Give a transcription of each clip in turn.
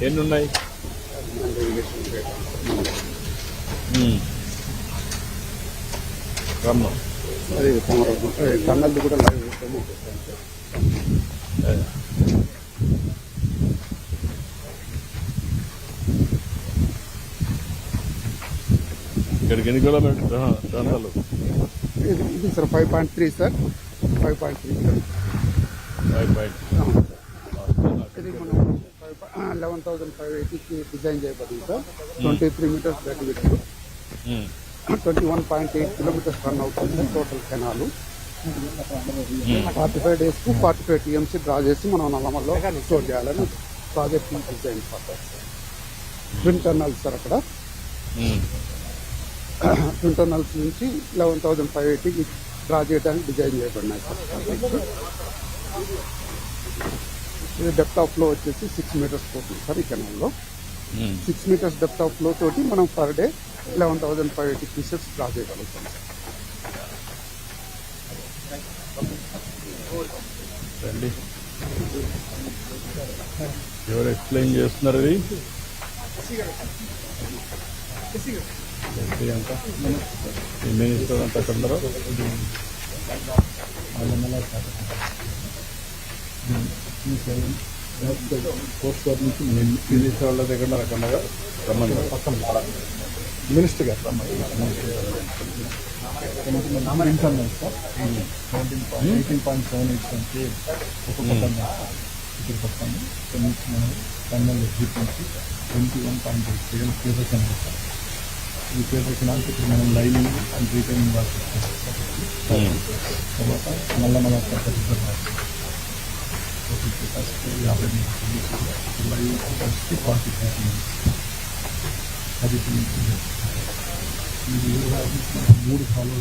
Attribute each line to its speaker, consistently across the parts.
Speaker 1: ఎన్ని ఉన్నాయి? రమ్మం
Speaker 2: అది టన్నల్ది కూడా లైవ్
Speaker 1: ఇక్కడికి ఎన్ని కిలోమీటర్ టన్నలు?
Speaker 2: ఇది సార్ 5.3 సార్, 5.3 ఇది మనం 11,580కి డిజైన్ చేయబడింది sir. 23 metres back width, 21.8 kilometres run అవుతుంది టోటల్ కెనాలు. 45 డేస్కు 45 టీఎంసీ డ్రా చేసి మనం నల్లమల్లో స్టోర్ చేయాలని project design purpose. Twin tunnels sir అక్కడ. ట్విన్ టన్నల్స్ నుంచి 11,580కి డ్రా చేయడానికి డిజైన్ చేయబడినాయి సార్. ఇది డెప్త్ ఆఫ్ ఫ్లో వచ్చేసి 6 మీటర్స్ పోతుంది సార్ ఈ కెనాల్లో. 6 మీటర్స్ డెప్త్ ఆఫ్ ఫ్లో తోటి మనం పర్ డే 11,580 పీసెస్ డ్రా చేయగలుగుతాం సార్.
Speaker 1: రండి, ఎవరు ఎక్స్ప్లెయిన్ చేస్తున్నారు? అది అంత మినిస్టర్ అంతా అక్కడ ఉన్నారో కోర్స్ నుంచి మినిస్టర్ వాళ్ళ దగ్గర అక్కడ రమ్మని పక్కన మినిస్టర్ గారు రమ్మని. 18.78 నుంచి ఒక్కొక్క ఇక్కడ పక్కన కన్నల్ నుంచి 21.8 పేపర్ కెనాల్ సార్. ఈ పేపర్ కెనాల్కి ఇప్పుడు మనం లైనింగ్ అండ్ రీటైనింగ్ వర్క్ తర్వాత నల్ల కెపాసిటీ 50 లైవ్ కెపాసిటీ 40 అది 3 ఫాలో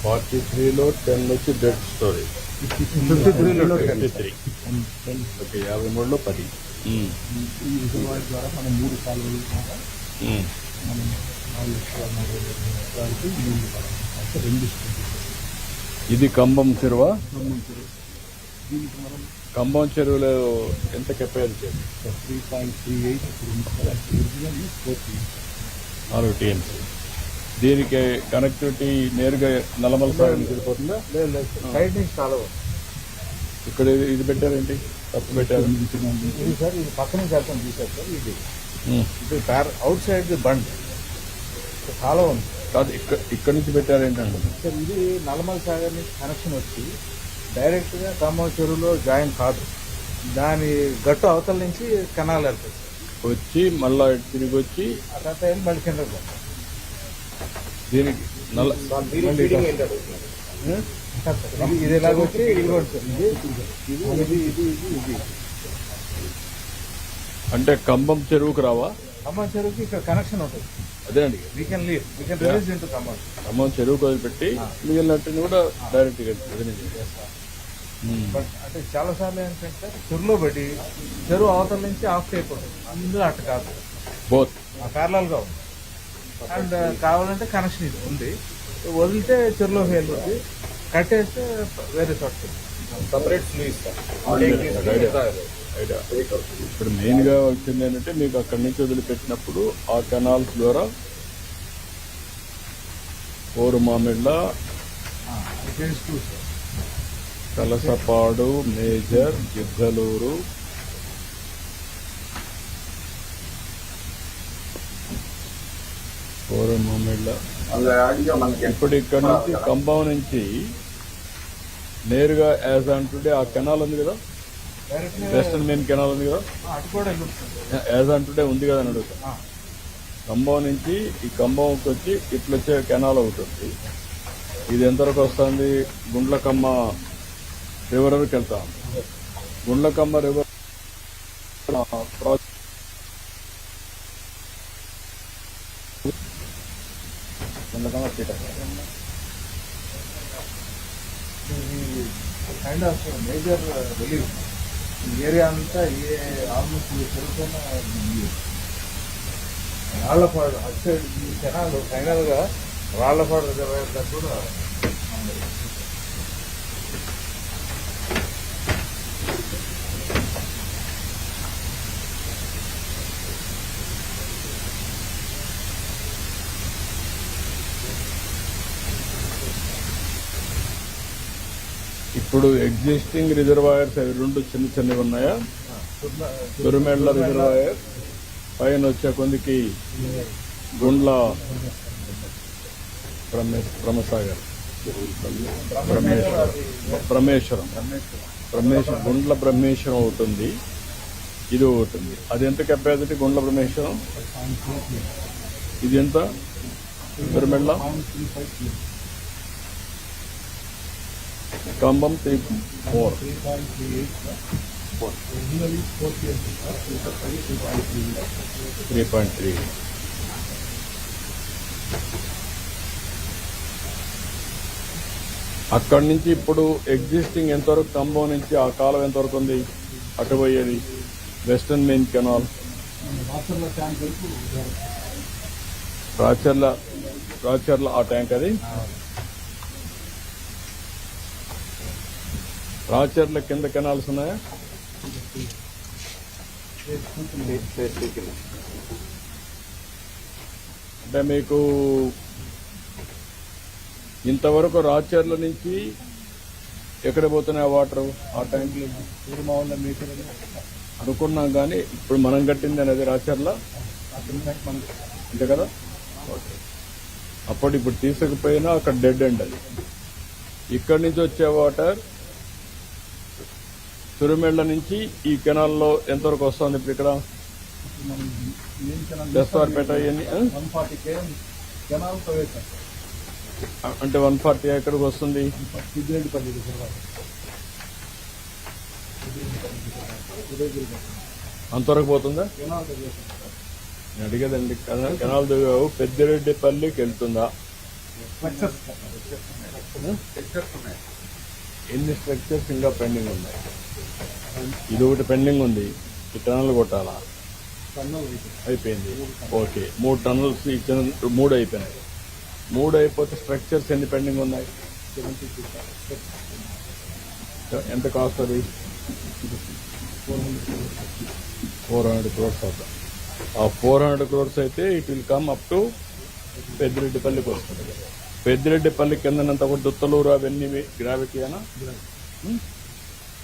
Speaker 1: 43లో 10 వచ్చి డెడ్ స్టోరేజ్, 53లో 53, ఓకే 53లో 10. ఈ రిజర్వాయర్ ద్వారా మనం 3 కాలువలు మనం 4,40,000 ఇది కంబం చెరువా? దీనికి మనం కంబం చెరువులో ఎంత కెపాసిటీ? 3.38 4 టీఎంసీ. దీనికి కనెక్టివిటీ నేరుగా నల్లమల సాగర్ నుంచి వెళ్ళిపోతుందా? లేదు, సైడ్ నుంచి చాలా. ఇక్కడ ఇది పెట్టారేంటి? తప్పు పెట్టారు ఇది సార్. ఇది పక్క నుంచి వెళ్తాం చూసారు సార్. ఇది అవుట్ సైడ్ బండ్ చాలా ఉంది కాదు, ఇక్కడ నుంచి పెట్టారేంటండి సార్? ఇది నల్లమల సాగర్ నుంచి కనెక్షన్ వచ్చి డైరెక్ట్గా ఖమ్మం చెరువులో జాయిన్ కాదు, దాని గట్టు అవతల నుంచి కెనాల్ వెళ్తుంది వచ్చి మళ్ళా తిరిగి వచ్చి ఆ తర్వాత వెళ్ళి మళ్ళీ కింద దీనికి ఇది ఇలాగ వచ్చి ఇది అంటే కంబం చెరువుకు రావా? ఖమ్మం చెరువుకి ఇక్కడ కనెక్షన్ ఉంటుంది. అదేనండి, we can release into Khammam చెరువుకు వదిలిపెట్టి మిగిలినట్టు కూడా డైరెక్ట్ గా బట్ అంటే చాలా సార్లు ఏంటంటే చెరువులో పెట్టి చెరువు అవతల నుంచి ఆఫ్ అయిపోతుంది. అందులో అట్ట కాదు, బోత్ ప్యారలల్ గా ఉంది. అండ్ కావాలంటే కనెక్షన్ ఇది ఉంది, వదిలితే చెరువులో వెళ్ళిపోతుంది, కట్టేస్తే వేరే చోట సపరేట్ స్లీవ్స్. ఇప్పుడు మెయిన్ గా వచ్చింది ఏంటంటే మీకు అక్కడి నుంచి వదిలిపెట్టినప్పుడు ఆ కెనాల్స్ ద్వారా కోరుమామిళ్ళ, కలసపాడు, మేజర్, గిద్దలూరు, కోరుమామిళ్ళ. ఇప్పుడు ఇక్కడ నుంచి కంబం నుంచి నేరుగా యాజ్ అంటుంటే ఆ కెనాల్ ఉంది కదా, వెస్టర్న్ మెయిన్ కెనాల్ ఉంది కదా, యాజ్ అంటుంటే ఉంది కదా అని అడుగుతా. కంబం నుంచి ఈ కంబంకి వచ్చి ఇట్లా వచ్చే కెనాల్ ఒకటి ఉంది. ఇది ఎంతవరకు వస్తుంది? గుండ్లకమ్మ రివర్ వరకు వెళ్తాం. Gundlakamma river Gundlakamma kind of major relief. ఈ ఏరియా అంతా ఆల్మోస్ట్ చెరువుకున్న రాళ్లపాడు అటు సైడ్ ఈ కెనాల్ ఫైనల్ గా రాళ్లపాడు రిజర్వాయర్ దగ్గర కూడా ఇప్పుడు ఎగ్జిస్టింగ్ రిజర్వాయర్స్ అవి రెండు చిన్న చిన్నవి ఉన్నాయా? తురుమెళ్ళ రిజర్వాయర్ పైన వచ్చే కొందికి గుండ్ల బ్రహ్మసాగర్ బ్రహ్మేశ్వరం గుండ్ల బ్రహ్మేశ్వరం ఒకటి ఉంది, ఇది ఒకటి ఉంది. అది ఎంత కెపాసిటీ గుండ్ల బ్రహ్మేశ్వరం? ఇది ఎంత తురుమెళ్ళ? కంబం 3.3. అక్కడి నుంచి ఇప్పుడు ఎగ్జిస్టింగ్ ఎంతవరకు కంబం నుంచి ఆ కాలం ఎంతవరకు ఉంది అటు పోయేది వెస్టర్న్ మెయిన్ కెనాల్? రాచర్ల ఆ ట్యాంక్ అది రాచర్ల కింద కెనాల్స్ ఉన్నాయా? అంటే మీకు ఇంతవరకు రాచర్ల నుంచి ఎక్కడ పోతున్నాయి వాటర్ ఆ ట్యాంకులు? అనుకున్నాం కానీ ఇప్పుడు మనం కట్టింది అనేది రాచర్ల అంతే కదా. ఓకే, అప్పుడు ఇప్పుడు తీసుకుపోయినా అక్కడ డెడ్ ఎండ్ అది. ఇక్కడి నుంచి వచ్చే వాటర్ తురుమెళ్ళ నుంచి ఈ కెనాల్లో ఎంతవరకు వస్తుంది? ఇప్పుడు ఇక్కడ దస్తార్పేట ఇవన్నీ అంటే 140 ఎక్కడికి వస్తుంది? అంతవరకు పోతుందా? నేను అడిగేదండి, కెనాల్ దిగావు పెద్దిరెడ్డిపల్లికి వెళ్తుందా? ఎన్ని స్ట్రక్చర్స్ ఇంకా పెండింగ్ ఉన్నాయి? ఇది ఒకటి పెండింగ్ ఉంది, ఈ టన్నులు కొట్టాలా? అయిపోయింది. ఓకే, 3 టన్నుల్స్ ఇచ్చిన 3 అయిపోయినాయి. 3 అయిపోతే స్ట్రక్చర్స్ ఎన్ని పెండింగ్ ఉన్నాయి? ఎంత కాస్ట్ అది? 400 crores అవుతుంది. ఆ 400 crores అయితే it will come up to పెద్దిరెడ్డిపల్లికి వస్తుంది. పెద్దిరెడ్డిపల్లి కిందనంతా కూడా దుత్తలూరు అవన్నీ గ్రావిటీ అనా?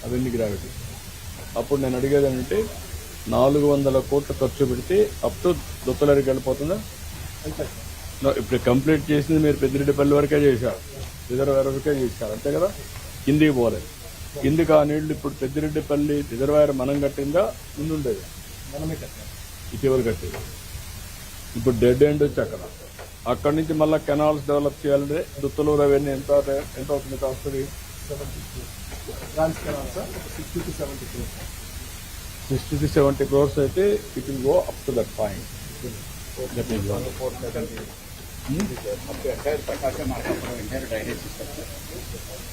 Speaker 1: అవన్నీ గ్రావిటీ. అప్పుడు నేను అడిగేది ఏంటంటే 400 కోట్లు ఖర్చు పెడితే అప్ టు దుత్తలూరుకి వెళ్ళిపోతుందా? ఇప్పుడు కంప్లీట్ చేసింది మీరు పెద్దిరెడ్డిపల్లి వరకే చేశారు, రిజర్వాయర్ వరకే చేశారు అంతే కదా, కిందికి పోలేదు. కిందికి ఆ నీళ్లు ఇప్పుడు పెద్దిరెడ్డిపల్లి రిజర్వాయర్ మనం కట్టిందా ముందుండేది? ఇటీవల కట్టేది. ఇప్పుడు డెడ్ ఎండ్ వచ్చి అక్కడి నుంచి మళ్ళీ కెనాల్స్ డెవలప్ చేయాలంటే దుత్తలూరు అవన్నీ ఎంత అవుతుంది కాస్ట్? 60 to 70 crores అయితే it will go up to that point.
Speaker 3: entire Prakasha Markapura, entire drainage system.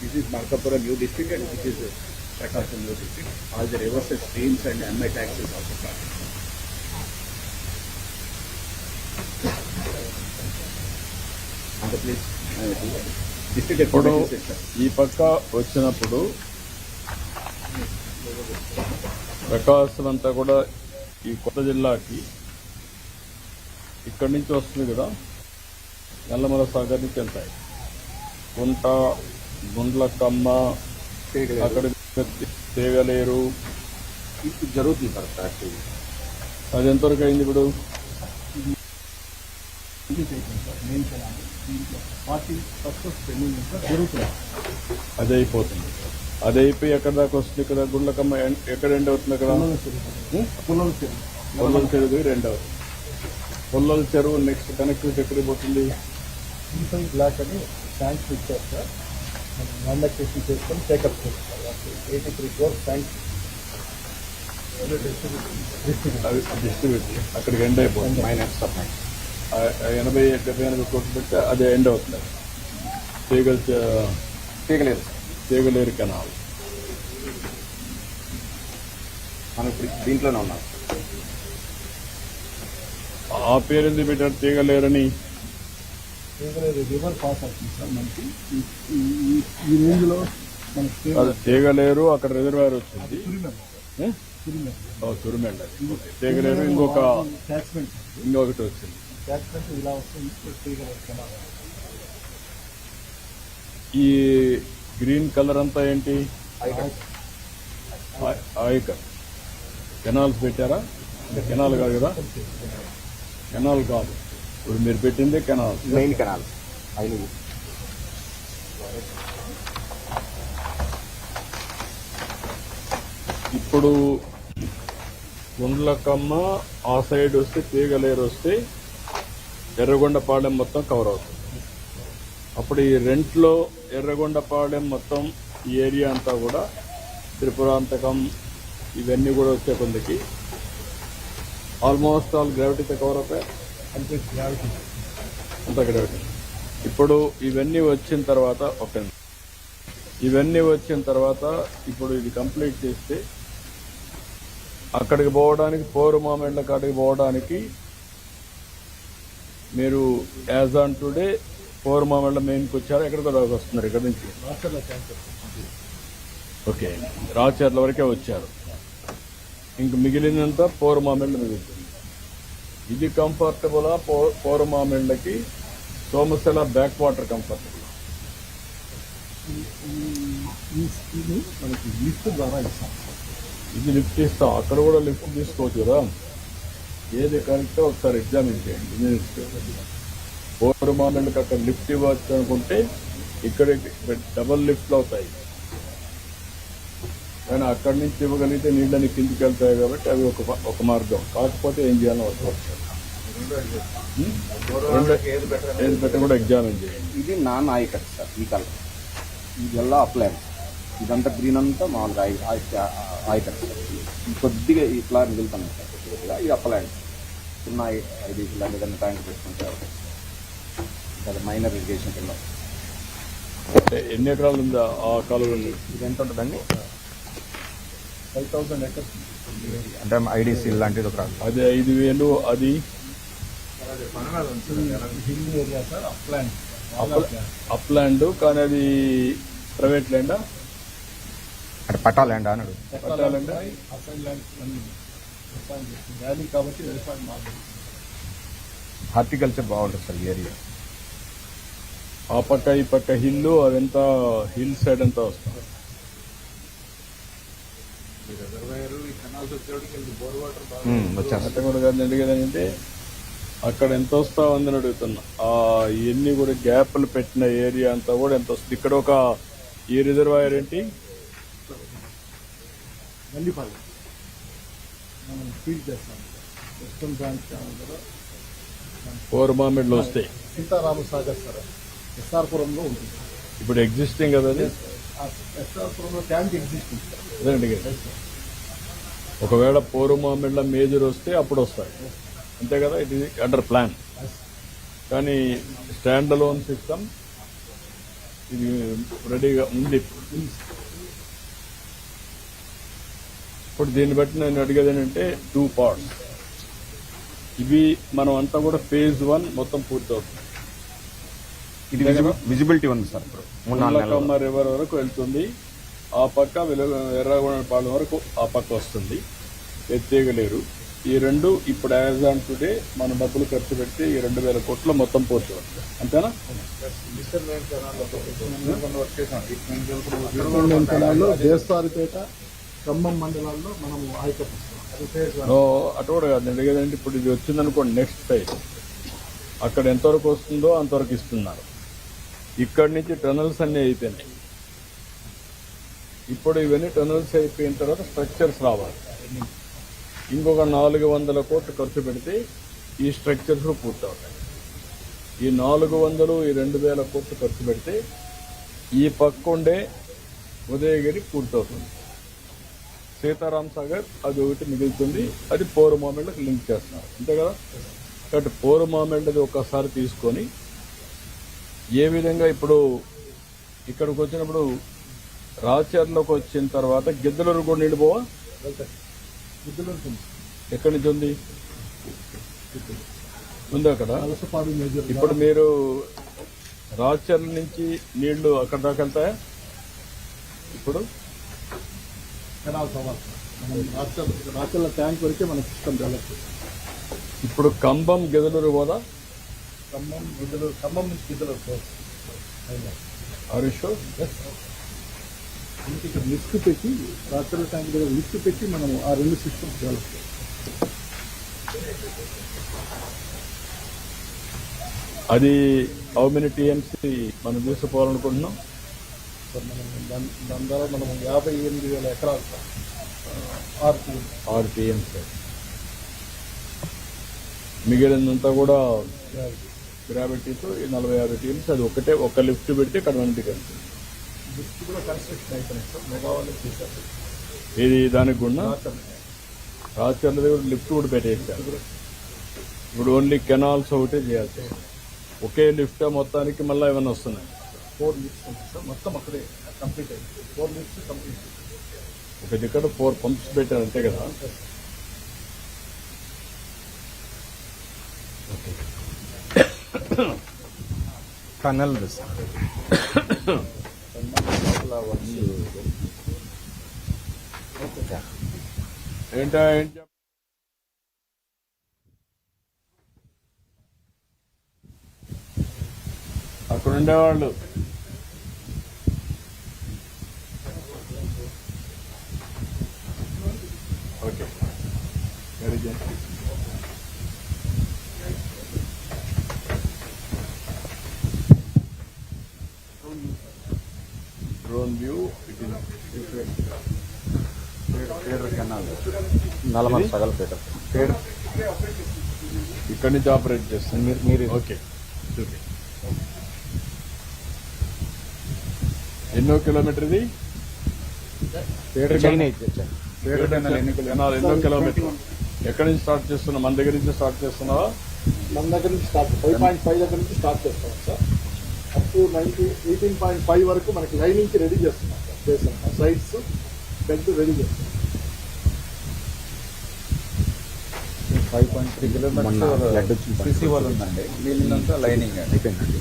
Speaker 3: This is Markapura new district and this is Prakasha new district. All the rivers, streams and MI taxes also started. And the place, district
Speaker 1: ఇప్పుడు
Speaker 3: information system.
Speaker 1: ఈ పక్క వచ్చినప్పుడు ప్రకాశం అంతా కూడా ఈ కొత్త జిల్లాకి ఇక్కడి నుంచి వస్తుంది కదా, నల్లమల సాగర్ నుంచి వెళ్తాయి. గుండ్లకమ్మ, అక్కడ తేగలేరు
Speaker 3: జరుగుతుంది సార్ యాక్చువల్లీ.
Speaker 1: అది ఎంతవరకు అయింది ఇప్పుడు? అది అయిపోతుంది. అది అయిపోయి ఎక్కడి దాకా వస్తుంది? ఇక్కడ గుండ్లకమ్మ ఎక్కడ ఎండ్ అవుతుంది? అక్కడ పుల్లల చెరువు ఎండ్ అవుతుంది. పుల్లల చెరువు నెక్స్ట్ కనెక్టివిటీ ఎక్కడికి పోతుంది?
Speaker 4: బ్లాక్ అని ట్యాంక్స్ ఇచ్చారు సార్, కాంటాక్టేషన్ చేసుకొని టేకప్ చేస్తారు. 83 crores ట్యాంక్స్
Speaker 1: డిస్ట్రిబ్యూట్ అక్కడికి ఎండ్ అయిపోతుంది.
Speaker 3: మైనస్ సప్లై
Speaker 1: 80-78 కోట్లు పెడితే అదే ఎండ్ అవుతుంది. తీగలేరు కెనాల్
Speaker 3: మనం ఇప్పుడు దీంట్లోనే ఉన్నాం.
Speaker 1: ఆ పేరు ఎందుకు పెట్టారు తీగలేరని?
Speaker 4: రివర్ పాస్ అవుతుంది సార్ మనకి ఈ రేంజ్లో మనకి
Speaker 1: అది తీగలేరు, అక్కడ రిజర్వాయర్ వచ్చింది. తురిమెండ తీగలేరు, ఇంకొకటి వచ్చింది.
Speaker 4: క్యాచ్మెంట్ ఇలా వస్తుంది.
Speaker 1: ఈ గ్రీన్ కలర్ అంతా ఏంటి? ఆయకట్. కెనాల్స్ పెట్టారా? కెనాల్ కాదు కదా, కెనాల్ కాదు. ఇప్పుడు మీరు పెట్టింది కెనాల్.
Speaker 3: మెయిన్ కెనాల్ ఐదు.
Speaker 1: ఇప్పుడు గుండ్లకమ్మ ఆ సైడ్ వస్తే, తీగలేరు వస్తే ఎర్రగొండపాలెం మొత్తం కవర్ అవుతుంది. అప్పుడు ఈ రెంట్లో ఎర్రగొండపాలెం మొత్తం ఈ ఏరియా అంతా కూడా త్రిపురాంతకం ఇవన్నీ కూడా వచ్చే కొందికి ఆల్మోస్ట్ ఆల్ గ్రావిటీతో కవర్ అవుతాయి.
Speaker 4: అంటే గ్రావిటీ
Speaker 1: అంత గ్రావిటీ. ఇప్పుడు ఇవన్నీ వచ్చిన తర్వాత ఇవన్నీ వచ్చిన తర్వాత ఇప్పుడు ఇది కంప్లీట్ చేస్తే అక్కడికి పోవడానికి, పోరుమామిళ్ళ కాడికి పోవడానికి మీరు యాజ్ ఆన్ టుడే పోరుమామిళ్ళ మెయిన్కి వచ్చారా? ఎక్కడికి వస్తున్నారు ఇక్కడ నుంచి?
Speaker 4: రాష్ట్రంలో క్యాన్సర్.
Speaker 1: ఓకే, రాచర్ల వరకే వచ్చారు. ఇంక మిగిలినంతా పోరుమామిళ్ళ మిగులుతుంది. ఇది కంఫర్టబులా? పోరుమామిళ్ళకి సోమశిల బ్యాక్ వాటర్ కంఫర్టబుల్?
Speaker 4: ఈ స్కీమ్ మనకి లిఫ్ట్ ద్వారా ఇస్తాం.
Speaker 1: ఇది లిఫ్ట్ ఇస్తాం, అక్కడ కూడా లిఫ్ట్ తీసుకోవచ్చు కదా. ఏది కరెక్టో ఒకసారి ఎగ్జామిన్ చేయండి. పోరుమామిళ్ళకి అక్కడ లిఫ్ట్ ఇవ్వచ్చు అనుకుంటే ఇక్కడ డబల్ లిఫ్ట్లు అవుతాయి, కానీ అక్కడి నుంచి ఇవ్వగలిగితే నీళ్ళని కిందికి వెళ్తాయి కాబట్టి అవి ఒక మార్గం. కాకపోతే ఏం చేయాలో ఏది పెట్ట కూడా ఎగ్జామిన్ చేయండి.
Speaker 3: ఇది నాన్ ఆయకట్ సార్. ఈ కలర్ ఇదెల్లా అప్లైన్, ఇదంతా గ్రీన్ అంతా మామూలుగా ఆయకట్ సార్. కొద్దిగా ఇట్లా మిగులుతున్నాయి సార్. కొద్దిగా ఇది అప్లైన్ చిన్న 5 ఇలాంటి ఏదైనా ట్యాంక్ పెట్టుకుంటారు. అది మైనర్ ఇరిగేషన్ కింద.
Speaker 1: అంటే ఎన్ని ఎకరాలు ఉందా ఆ కాలువలో?
Speaker 3: ఇది ఎంత ఉంటుందండి?
Speaker 4: 5,000 acres.
Speaker 3: అంటే ఐడిసి లాంటిది ఒక
Speaker 1: అది 5,000. అది
Speaker 4: hill area sir, upland.
Speaker 1: Upland, కానీ అది ప్రైవేట్ ల్యాండా?
Speaker 3: అంటే పట్టా ల్యాండ్ అన్నాడు.
Speaker 1: పట్టాలంటే
Speaker 4: అసైన్ ల్యాండ్ వ్యాలీ కాబట్టి వ్యవసాయం మాత్రం.
Speaker 3: హార్టికల్చర్ బాగుంటుంది సార్ ఈ ఏరియా.
Speaker 1: ఆ పక్క ఈ పక్క హిల్, అదంతా హిల్ సైడ్ అంతా వస్తుంది.
Speaker 3: వచ్చేస్తారు.
Speaker 1: అట్ట కూడా కాదు అడిగేదంటే అక్కడ ఎంత వస్తా ఉందని అడుగుతున్నా. ఇవన్నీ కూడా గ్యాప్లు పెట్టిన ఏరియా అంతా కూడా ఎంత వస్తుంది? ఇక్కడ ఒక ఈ రిజర్వాయర్ ఏంటి?
Speaker 4: గండిపాలెం మనం ఫీడ్ చేస్తాం. వెస్టర్న్ బ్రాంచ్ కూడా
Speaker 1: పోరుమామిడ్లు వస్తాయి.
Speaker 4: సీతారామసాగర్ సార్ ఎస్ఆర్పురంలో ఉంటుంది.
Speaker 1: ఇప్పుడు ఎగ్జిస్టింగ్ కదా అది?
Speaker 4: ఎస్ఆర్పురంలో ట్యాంక్ ఎగ్జిస్టింగ్ సార్.
Speaker 1: అదే అడిగేది. ఒకవేళ పోరుమామిడ్ల మేజర్ వస్తే అప్పుడు వస్తాయి, అంతే కదా? It is under plan. కానీ స్టాండ్ అలోన్ సిస్టమ్ ఇది రెడీగా ఉంది. ఇప్పుడు దీన్ని బట్టి నేను అడిగేది ఏంటంటే 2 parts. ఇవి మనం అంతా కూడా phase 1 మొత్తం పూర్తి అవుతుంది.
Speaker 3: ఇది విజిబిలిటీ ఉంది సార్. ఇప్పుడు 3-4 నెలలు
Speaker 1: ముళ్ళకమ్మ రివర్ వరకు వెళ్తుంది. ఆ పక్క ఎర్రగొండపాలెం వరకు ఆ పక్క వస్తుంది. ఎత్తేగలేరు. ఈ రెండు ఇప్పుడు యాజ్ ఆన్ టుడే మన డబ్బులు ఖర్చు పెడితే ఈ 2,000 కోట్లు మొత్తం పూర్తి అవుతుంది, అంతేనా?
Speaker 4: కెనాల్లో దేశవారిపేట, ఖమ్మం మండలాల్లో మనం ఆయకట్టిస్తాం.
Speaker 1: అటు కూడా కాదు నేను అడిగేదంటే ఇప్పుడు ఇది వచ్చిందనుకోండి, నెక్స్ట్ ఫైల్ అక్కడ ఎంతవరకు వస్తుందో అంతవరకు ఇస్తున్నారు. ఇక్కడి నుంచి టనల్స్ అన్నీ అయిపోయినాయి. ఇప్పుడు ఇవన్నీ టనల్స్ అయిపోయిన తర్వాత స్ట్రక్చర్స్ రావాలి. ఇంకొక 400 కోట్లు ఖర్చు పెడితే ఈ స్ట్రక్చర్స్ పూర్తవుతాయి. ఈ 400 ఈ 2,000 కోట్లు ఖర్చు పెడితే ఈ పక్కుండే ఉదయగిరి పూర్తవుతుంది. సీతారాం సాగర్ అది ఒకటి మిగులుతుంది. అది పోరుమామిళ్ళకి లింక్ చేస్తున్నారు, అంతే కదా? కాబట్టి పోరుమామిళ్ళది ఒకసారి తీసుకొని ఏ విధంగా ఇప్పుడు ఇక్కడికి వచ్చినప్పుడు రాచర్లోకి వచ్చిన తర్వాత గిద్దలూరు కూడా నీళ్ళు పోవా? ఎక్కడి నుంచి ఉంది అక్కడ? ఇప్పుడు మీరు రాచర్ల నుంచి నీళ్లు అక్కడ దాకా వెళ్తాయా? ఇప్పుడు
Speaker 4: రాచర్ల ట్యాంక్ వరకే మన సిస్టమ్ డెవలప్.
Speaker 1: ఇప్పుడు కంబం గిద్దలూరు పోదా?
Speaker 4: ఖమ్మం నుంచి గిద్దలూరు
Speaker 1: హరీష్
Speaker 4: అందుకే ఇక్కడ లిస్ట్ పెట్టి రాత్రుల ట్యాంక్ దగ్గర లిస్ట్ పెట్టి మనం ఆ 2 సిస్టమ్స్ డెవలప్ చేయాలి.
Speaker 1: అది హౌ మెనీ టీఎంసీ మనం తీసుకుపోవాలనుకుంటున్నాం?
Speaker 4: సార్ మనం దాని ద్వారా మనం 58,000 ఎకరాలు సార్
Speaker 1: 6 టీఎంసీ. మిగిలినంతా కూడా గ్రావిటీతో ఈ 46 టీఎంసీ. అది ఒక లిఫ్ట్ పెడితే ఇక్కడ మనకి
Speaker 4: లిస్ట్ కూడా కన్స్ట్రక్షన్ అయిపోయినాయి సార్. మెగావాళ్ళు చేశారు.
Speaker 1: ఇది దానికి కూడా రాజచంద్ర దగ్గర లిఫ్ట్ కూడా పెట్టేసారు. ఇప్పుడు ఓన్లీ కెనాల్స్ ఒకటే చేయాలి. ఒకే లిఫ్ట్ మొత్తానికి మళ్ళీ ఏమైనా వస్తున్నాయి?
Speaker 4: 4 లిఫ్ట్స్ ఉంటాయి సార్. మొత్తం అక్కడే కంప్లీట్ అయింది. 4 లిఫ్ట్స్ కంప్లీట్.
Speaker 1: ఒక దగ్గర 4 పంప్స్ పెట్టారు అంతే కదా?
Speaker 3: టన్నల్
Speaker 1: ఏంటా ఏంటి అక్కడ ఉండేవాళ్ళు okay very good. Drone view
Speaker 3: Nallamala సగల పేట
Speaker 1: ఇక్కడి నుంచి ఆపరేట్ చేస్తాను మీరు. ఓకే చూపి. ఎన్నో కిలోమీటర్ ఇది? ఎన్నో కిలోమీటర్? ఎక్కడి నుంచి స్టార్ట్ చేస్తున్నావు? మన దగ్గర నుంచి స్టార్ట్ చేస్తున్నావా?
Speaker 4: మన దగ్గర నుంచి స్టార్ట్ 5.5 దగ్గర నుంచి స్టార్ట్ చేస్తాం సార్. అప్ టు 18.5 వరకు మనకి లైనింగ్కి రెడీ చేస్తున్నాం సార్. చేస్తాం సైడ్స్ బెడ్ రెడీ చేస్తాం.
Speaker 3: 5.3 కిలోమీటర్స్ సిసి వాళ్ళు ఉందండి. వీళ్ళంతా లైనింగ్ అయిపోయిందండి.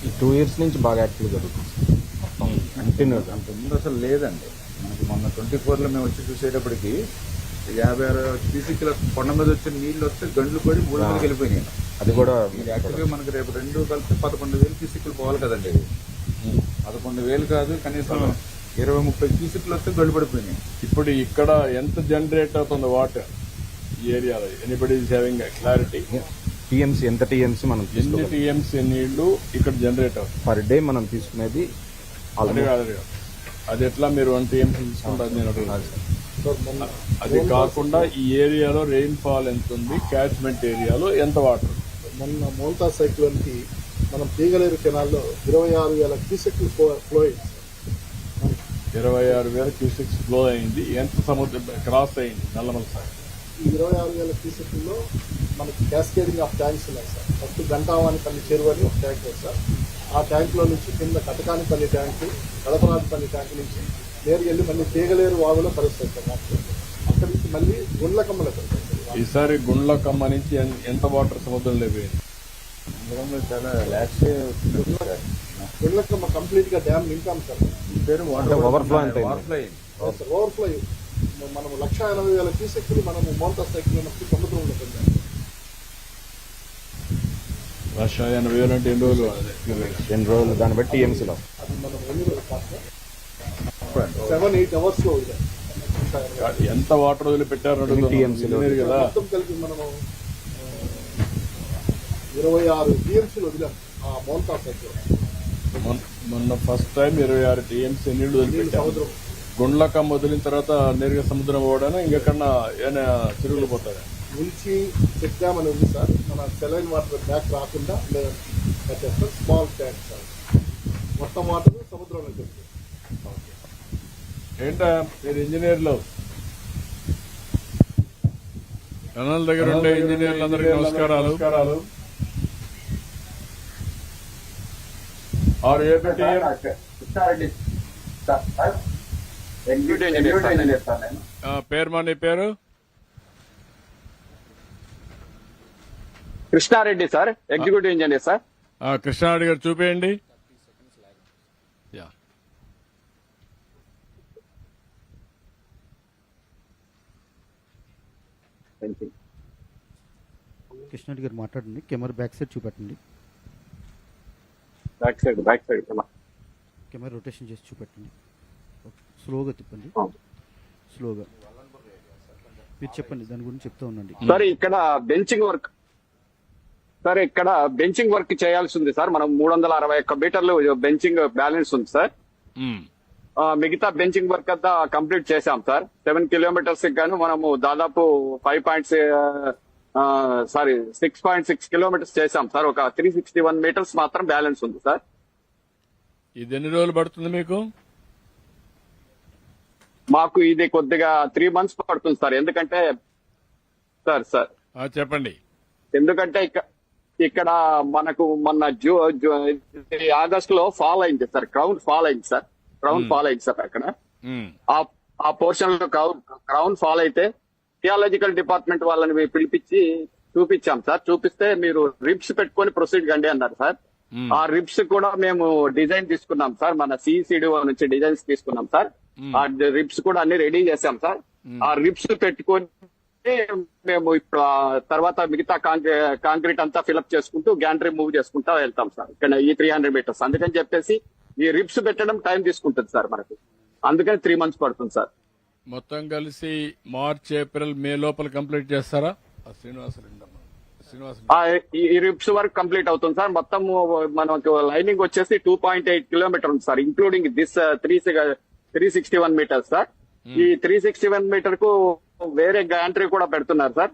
Speaker 3: ఈ 2 years నుంచి బాగా యాక్టివ్ జరుగుతుంది కంటిన్యూస్. అంత ముందు అసలు లేదండి. మనకి మొన్న 24లో మేము వచ్చి చూసేటప్పటికి 56 క్యూసిక్ల కొండ మీద వచ్చిన నీళ్ళు వస్తే గండ్లు పడి 3 మీదకి వెళ్ళిపోయినాయి. అది కూడా యాక్చువల్గా మనకి రేపు 2 కలిపి 11,000 క్యూసిక్లు పోవాలి కదండి. 11,000 కాదు, కనీసం 20-30 క్యూసిక్లు వస్తే గండ్లు పడిపోయినాయి.
Speaker 1: ఇప్పుడు ఇక్కడ ఎంత జనరేట్ అవుతుంది వాటర్ ఈ ఏరియాలో? Anybody is having clarity?
Speaker 3: TMC ఎంత టీఎంసీ మనం
Speaker 1: ఎన్ని టీఎంసీ నీళ్లు ఇక్కడ జనరేట్ అవుతుంది
Speaker 3: పర్ డే మనం తీసుకునేది?
Speaker 1: అది ఎట్లా మీరు 1 టీఎంసీ తీసుకుంటారు? నేను అడుగుతాను. అది కాకుండా ఈ ఏరియాలో రెయిన్ ఫాల్ ఎంత ఉంది? క్యాచ్మెంట్ ఏరియాలో ఎంత వాటర్?
Speaker 4: మొన్న మోల్తా సైక్లోన్కి మనం తీగలేరు కెనాల్లో 26,000 క్యూసెక్లు ఫ్లో అయింది.
Speaker 1: 26,000 క్యూసెక్స్ ఫ్లో అయింది. ఎంత సముద్రం క్రాస్ అయింది నల్లమల సార్?
Speaker 4: ఈ 26,000 క్యూసెక్ల్లో మనకి క్యాస్కేడింగ్ ఆఫ్ ట్యాంక్స్ ఉన్నాయి సార్. ఫస్ట్ గంటావానిపల్లి చెరువు అని ఒక ట్యాంక్ ఉంది సార్. ఆ ట్యాంక్లో నుంచి కింద కటకానిపల్లి ట్యాంకు, కడపరాజపల్లి ట్యాంకు నుంచి నేరుగా వెళ్ళి మళ్ళీ తీగలేరు వాగులో కలుస్తాయి సార్. అక్కడి నుంచి మళ్ళీ గుండ్లకమ్మలో కలుస్తాయి సార్.
Speaker 1: ఈసారి గుండ్లకమ్మ నుంచి ఎంత వాటర్ సముద్రంలో పోయింది?
Speaker 3: చాలా ల్యాక్స్.
Speaker 4: గుండ్లకమ్మ కంప్లీట్ గా డ్యామ్ నింపాం సార్.
Speaker 3: ఓవర్ఫ్లో
Speaker 4: ఓవర్ఫ్లో మనం 1,80,000 క్యూసెక్లు మనము మోల్తా సైక్లోన్ సముద్రంలో పొందాం.
Speaker 1: 1,80,000 అంటే ఎన్ని రోజులు?
Speaker 3: 2 రోజులు. దాన్ని బట్టి టీఎంసీలో
Speaker 4: అది మనం ఎన్ని రోజులు కాదు 7-8 అవర్స్ లో ఇది.
Speaker 1: ఎంత వాటర్ వదిలి పెట్టారు కదా?
Speaker 4: మొత్తం కలిపి మనము 26 టీఎంసీలు వదిలాం ఆ మోల్తా సైక్లోన్.
Speaker 1: మొన్న ఫస్ట్ టైం 26 టీఎంసీ నీళ్లు వదిలిపెట్టారు.
Speaker 4: సముద్రం
Speaker 1: గుండ్లకమ్మ వదిలిన తర్వాత నేరుగా సముద్రం పోవడానా ఇంకెక్కడన్నా ఏమైనా తిరుగులు పోతారా?
Speaker 4: నుంచి చెక్కామని ఉంది సార్. మన సెలైన్ వాటర్ బ్యాక్ రాకుండా కట్టేస్తాం. Small tank sir. మొత్తం వాటర్ సముద్రంలో చెప్తాం.
Speaker 1: ఏంటా మీరు ఇంజనీర్లు? కెనాల్ దగ్గర ఉండే ఇంజనీర్లందరికీ నమస్కారాలు. పేరు మా నీ పేరు?
Speaker 5: Krishna Reddy sir, executive engineer sir.
Speaker 1: Krishna Reddy గారు చూపేయండి.
Speaker 6: కృష్ణారెడ్డి గారు మాట్లాడండి. కెమెరా బ్యాక్ సైడ్ చూపెట్టండి.
Speaker 5: బ్యాక్ సైడ్
Speaker 6: కెమెరా రొటేషన్ చేసి చూపెట్టండి. ఓకే. స్లోగా తిప్పండి. స్లోగా మీరు చెప్పండి, దాని గురించి చెప్తా ఉండండి.
Speaker 5: సార్ ఇక్కడ బెంచింగ్ వర్క్ చేయాల్సి ఉంది సార్. మనం 361 మీటర్లు బెంచింగ్ బ్యాలెన్స్ ఉంది సార్. మిగతా బెంచింగ్ వర్క్ అంతా కంప్లీట్ చేశాం సార్. 7 కిలోమీటర్స్ గాను మనము దాదాపు 6.6 కిలోమీటర్స్ చేశాం సార్. ఒక 361 మీటర్స్ మాత్రం బ్యాలెన్స్ ఉంది సార్.
Speaker 1: ఇది ఎన్ని రోజులు పడుతుంది మీకు?
Speaker 5: మాకు ఇది కొద్దిగా 3 months పడుతుంది సార్. ఎందుకంటే
Speaker 1: చెప్పండి.
Speaker 5: ఎందుకంటే ఇక్కడ మనకు మొన్న ఆగస్ట్ లో ఫాల్ అయింది సార్. క్రౌన్ ఫాల్ అయింది సార్. అక్కడ ఆ పోర్షన్ లో క్రౌన్ ఫాల్ అయితే థియాలజికల్ డిపార్ట్మెంట్ వాళ్ళని పిలిపించి చూపించాం సార్. చూపిస్తే మీరు రిబ్స్ పెట్టుకొని ప్రొసీడ్ కండి అన్నారు సార్. ఆ రిబ్స్ కూడా మేము డిజైన్ తీసుకున్నాం సార్. మన సిసిడిఓ నుంచి డిజైన్స్ తీసుకున్నాం సార్. ఆ రిబ్స్ కూడా అన్ని రెడీ చేశాం సార్. ఆ రిబ్స్ పెట్టుకొని మేము ఇప్పుడు తర్వాత మిగతా కాంక్రీట్ అంతా ఫిలప్ చేసుకుంటూ గ్యాంట్రీ మూవ్ చేసుకుంటా వెళ్తాం సార్. ఇక్కడ ఈ 300 మీటర్స్ అందుకని చెప్పేసి ఈ రిబ్స్ పెట్టడం టైం తీసుకుంటుంది సార్ మనకు. అందుకని 3 months పడుతుంది సార్.
Speaker 1: మొత్తం కలిసి మార్చ్, ఏప్రిల్, మే లోపల కంప్లీట్ చేస్తారా? శ్రీనివాస
Speaker 5: ఈ రిబ్స్ వర్క్ కంప్లీట్ అవుతుంది సార్. మొత్తం మనకు లైనింగ్ వచ్చేసి 2.8 కిలోమీటర్ ఉంది sir, including this 361 metres sir. ఈ 361 మీటర్ కు వేరే గ్యాంట్రీ కూడా పెడుతున్నారు సార్.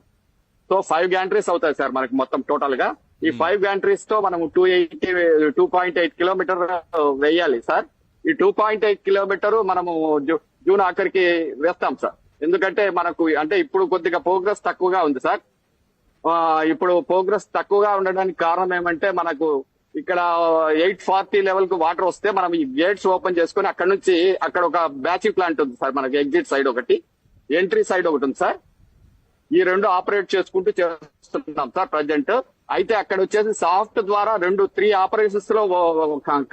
Speaker 5: సో 5 గ్యాంట్రీస్ అవుతాయి సార్ మనకి మొత్తం టోటల్ గా. ఈ 5 గ్యాంట్రీస్ తో మనం 2.8 కిలోమీటర్ వేయాలి సార్. ఈ 2.8 కిలోమీటర్ మనము జూన్ ఆఖరికి వేస్తాం సార్. ఎందుకంటే మనకు అంటే ఇప్పుడు కొద్దిగా ప్రోగ్రెస్ తక్కువగా ఉంది సార్. ఇప్పుడు ప్రోగ్రెస్ తక్కువగా ఉండడానికి కారణం ఏమంటే మనకు ఇక్కడ 840 లెవెల్ కు వాటర్ వస్తే మనం ఈ గేట్స్ ఓపెన్ చేసుకుని అక్కడ నుంచి అక్కడ ఒక బ్యాచింగ్ ప్లాంట్ ఉంది సార్. మనకి ఎగ్జిట్ సైడ్ ఒకటి, ఎంట్రీ సైడ్ ఒకటి ఉంది సార్. ఈ 2 ఆపరేట్ చేసుకుంటూ చేస్తున్నాం సార్ ప్రజెంట్. అయితే అక్కడ వచ్చేసి సాఫ్ట్ ద్వారా 3 ఆపరేషన్స్ లో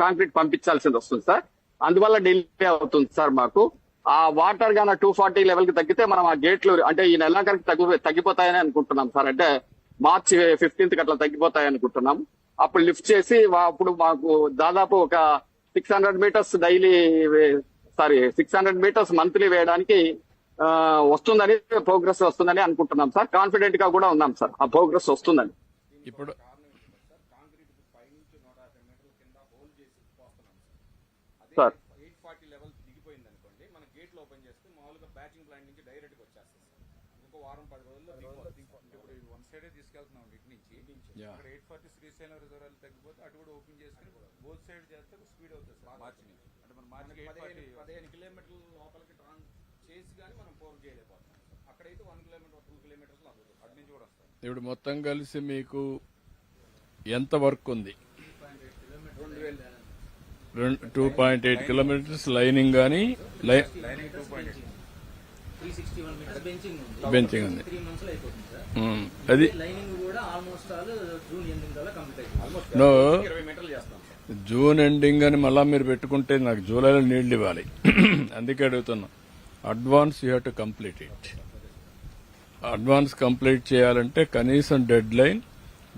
Speaker 5: కాంక్రీట్ పంపించాల్సింది వస్తుంది సార్. అందువల్ల డిలే అవుతుంది సార్ మాకు. ఆ వాటర్ గాన 240 లెవెల్ కి తగ్గితే మనం ఆ గేట్లు అంటే ఈ నెలాఖరికి తగ్గిపోతాయని అనుకుంటున్నాం సార్. అంటే మార్చి 15th అట్లా తగ్గిపోతాయని అనుకుంటున్నాం. అప్పుడు లిఫ్ట్ చేసి అప్పుడు మాకు దాదాపు ఒక 600 మీటర్స్ 600 మీటర్స్ మంత్లీ వేయడానికి వస్తుందని, ప్రోగ్రెస్ వస్తుందని అనుకుంటున్నాం సార్. కాన్ఫిడెంట్ గా కూడా ఉన్నాం సార్ ఆ ప్రోగ్రెస్ వస్తుందని.
Speaker 1: ఇప్పుడు
Speaker 5: సార్
Speaker 3: 840 లెవెల్ దిగిపోయింది అనుకోండి, మన గేట్లు ఓపెన్ చేస్తే మామూలుగా బ్యాచింగ్ ప్లాంట్ నుంచి డైరెక్ట్ గా వచ్చేస్తుంది సార్. ఇంకో వారం 10 రోజుల్లో ఇప్పుడు వన్ సైడే తీసుకెళ్తున్నాం ఇటు నుంచి. అక్కడ 840 శ్రీశైలం రిజర్వాయర్ తగ్గిపోతే అటు కూడా ఓపెన్ చేసుకుని బోత్ సైడ్ చేస్తే స్పీడ్ అవుతుంది సార్. మార్చి నుంచి అంటే మన మార్చి 15 కిలోమీటర్ల లోపలికి ట్రాన్స్ చేసి కానీ మనం పోర్ చేయలేకపోతున్నాం. అక్కడైతే 1 కిలోమీటర్ 2 కిలోమీటర్స్ అవుతుంది. అటు నుంచి కూడా వస్తాం.
Speaker 1: ఇప్పుడు మొత్తం కలిసి మీకు ఎంత వర్క్ ఉంది? 2.8 కిలోమీటర్స్ లైనింగ్ గానీ
Speaker 3: లైనింగ్ 2.8
Speaker 7: 361 మీటర్స్ బెంచింగ్
Speaker 1: ఉంది.
Speaker 7: 3 months లో అయిపోతుంది సార్.
Speaker 1: అది
Speaker 7: లైనింగ్ కూడా ఆల్మోస్ట్ ఆల్ జూన్ ఎండింగ్ కల్లా కంప్లీట్ అయిపోతుంది.
Speaker 1: నో
Speaker 3: 20 మీటర్లు చేస్తాం సార్.
Speaker 1: జూన్ ఎండింగ్ అని మళ్ళా మీరు పెట్టుకుంటే నాకు జూలైలో నీళ్లు ఇవ్వాలి. అందుకే అడుగుతున్నా. Advance you have to complete it. Advance complete చేయాలంటే కనీసం డెడ్ లైన్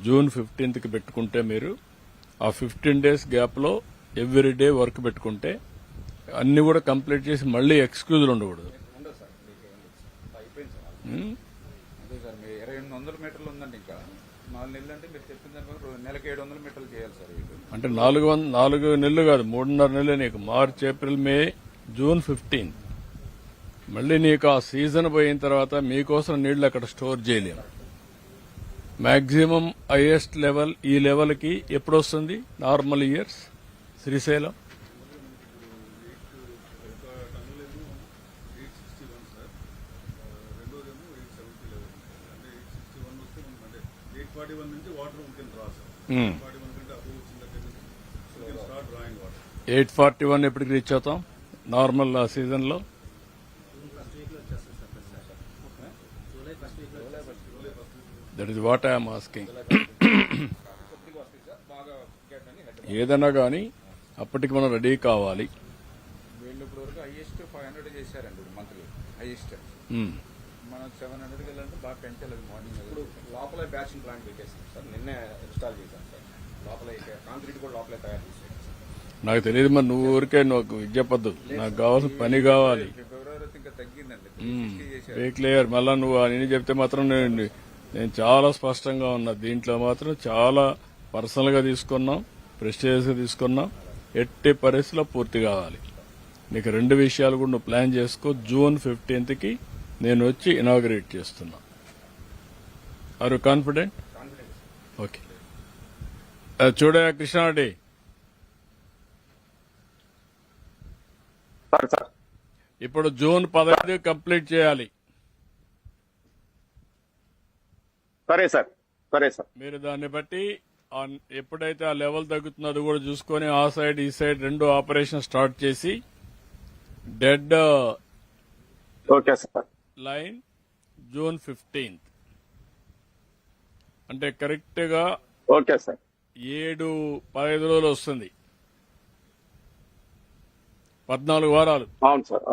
Speaker 1: జూన్ 15th కి పెట్టుకుంటే మీరు ఆ 15 days గ్యాప్ లో ఎవ్రీ డే వర్క్ పెట్టుకుంటే అన్ని కూడా కంప్లీట్ చేసి మళ్ళీ ఎక్స్క్యూజులు ఉండకూడదు.
Speaker 3: అదే సార్, మీ 2800 మీటర్లు ఉందండి. ఇంకా 4 నెలలు అంటే మీరు చెప్పిన దాని నెలకు 700 మీటర్లు చేయాలి సార్.
Speaker 1: అంటే 4 నెలలు కాదు, 3.5 నెలలు నీకు. మార్చ్, ఏప్రిల్, మే, జూన్ 15. మళ్ళీ నీకు ఆ సీజన్ పోయిన తర్వాత మీకోసం నీళ్లు అక్కడ స్టోర్ చేయలేము. మాక్సిమం హైయెస్ట్ లెవెల్ ఈ లెవెల్ కి ఎప్పుడు వస్తుంది? Normal years Srisailam
Speaker 8: Hmm.
Speaker 1: 841 ఎప్పటికి రీచ్ అవుతాం నార్మల్ సీజన్ లో? That is what I'm asking. ఏదైనా కానీ అప్పటికి మనం రెడీ కావాలి.
Speaker 3: వీళ్ళు ఇప్పుడు వరకు హైయెస్ట్ 500 చేశారండి మంత్లీ హైయెస్ట్.
Speaker 8: మనం 700కి వెళ్ళాలంటే బాగా పెంచాలి మార్నింగ్.
Speaker 3: ఇప్పుడు లోపలే బ్యాచింగ్ ప్లాంట్ పెట్టేసాం సార్, నిన్నే ఇన్స్టాల్ చేశాం సార్. లోపల కాంక్రీట్ కూడా లోపలే తయారు చేసాం.
Speaker 1: నాకు తెలియదు మరి, నువ్వు ఊరికే నాకు విద్యపద్దు, నాకు కావాల్సిన పని కావాలి.
Speaker 8: ఫిబ్రవరి వరకు ఇంకా తగ్గిందండి. 360 చేశారు.
Speaker 1: Very clear. మళ్ళా నువ్వు అని చెప్తే మాత్రం నేను చాలా స్పష్టంగా ఉన్నా. దీంట్లో మాత్రం చాలా పర్సనల్ గా తీసుకున్నాం, ప్రెస్టేజ్ గా తీసుకున్నాం. ఎట్టి పరిస్థితిలో పూర్తి కావాలి. నీకు 2 విషయాలు కూడా నువ్వు ప్లాన్ చేసుకో. జూన్ 15కి నేను వచ్చి ఇనాగ్రేట్ చేస్తున్నా. Are you confident? Okay. చూడయా Krishna Reddy,
Speaker 5: sir
Speaker 1: ఇప్పుడు జూన్ 15 కంప్లీట్ చేయాలి.
Speaker 5: సరే సార్, సరే సార్.
Speaker 1: మీరు దాన్ని బట్టి ఎప్పుడైతే ఆ లెవెల్ తగ్గుతుందో అది కూడా చూసుకొని ఆ సైడ్ ఈ సైడ్ 2 ఆపరేషన్ స్టార్ట్ చేసి dead
Speaker 5: okay sir.
Speaker 1: Line June 15 అంటే కరెక్ట్ గా
Speaker 5: ఓకే సార్.
Speaker 1: 7-15 రోజులు వస్తుంది. 14 వారాలు.
Speaker 5: అవును సార్.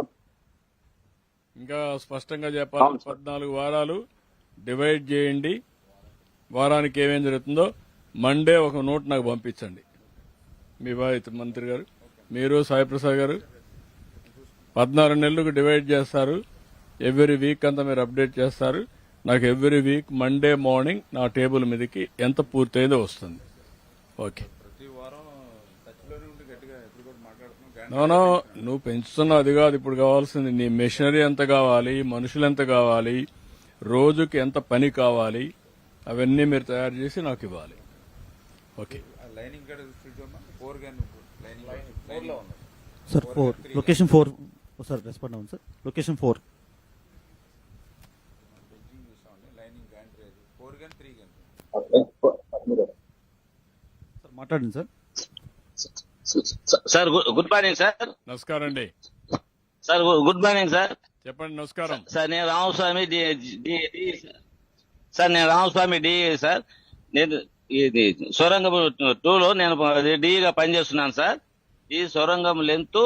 Speaker 1: ఇంకా స్పష్టంగా చెప్పాలి,
Speaker 5: అవును సార్.
Speaker 1: 14 వారాలు డివైడ్ చేయండి. వారానికి ఏమేం జరుగుతుందో మండే ఒక నోట్ నాకు పంపించండి. మీ బాధ్యత మంత్రి గారు, మీరు సాయిప్రసాద్ గారు. 14 నెలలకు డివైడ్ చేస్తారు. ఎవ్రీ వీక్ అంతా మీరు అప్డేట్ చేస్తారు. నాకు ఎవ్రీ వీక్ మండే మార్నింగ్ నా టేబుల్ మీదకి ఎంత పూర్తయిందో వస్తుంది. ఓకే.
Speaker 8: ప్రతి వారం టచ్లోనే ఉండి గట్టిగా ఎప్పుడు కూడా మాట్లాడుతున్నాం.
Speaker 1: నోనో, నువ్వు పెంచుతున్నావు, అది కాదు ఇప్పుడు కావాల్సింది. నీ మెషినరీ ఎంత కావాలి, మనుషులు ఎంత కావాలి, రోజుకి ఎంత పని కావాలి, అవన్నీ మీరు తయారు చేసి నాకు ఇవ్వాలి. ఓకే.
Speaker 8: లైనింగ్ కూడా చూద్దామా? 4 గాని లైనింగ్
Speaker 3: 4లో ఉంది
Speaker 6: సార్ 4 లొకేషన్ 4 సార్ రెస్పాండ్ అవ్వండి సార్. లొకేషన్ 4
Speaker 8: బెంచింగ్ చూసామండి. లైనింగ్ గాని 4 గాని 3 గాని.
Speaker 6: సార్ మాట్లాడండి sir.
Speaker 9: Sir good morning sir.
Speaker 1: నమస్కారం అండి.
Speaker 9: Sir good morning sir.
Speaker 1: చెప్పండి. నమస్కారం
Speaker 9: సార్ నేను రామస్వామి సార్. నేను రామస్వామి డిఏ సార్. నేను ఇది సొరంగం 2లో నేను డిఈగా పనిచేస్తున్నాను సార్. ఈ సొరంగం లెంత్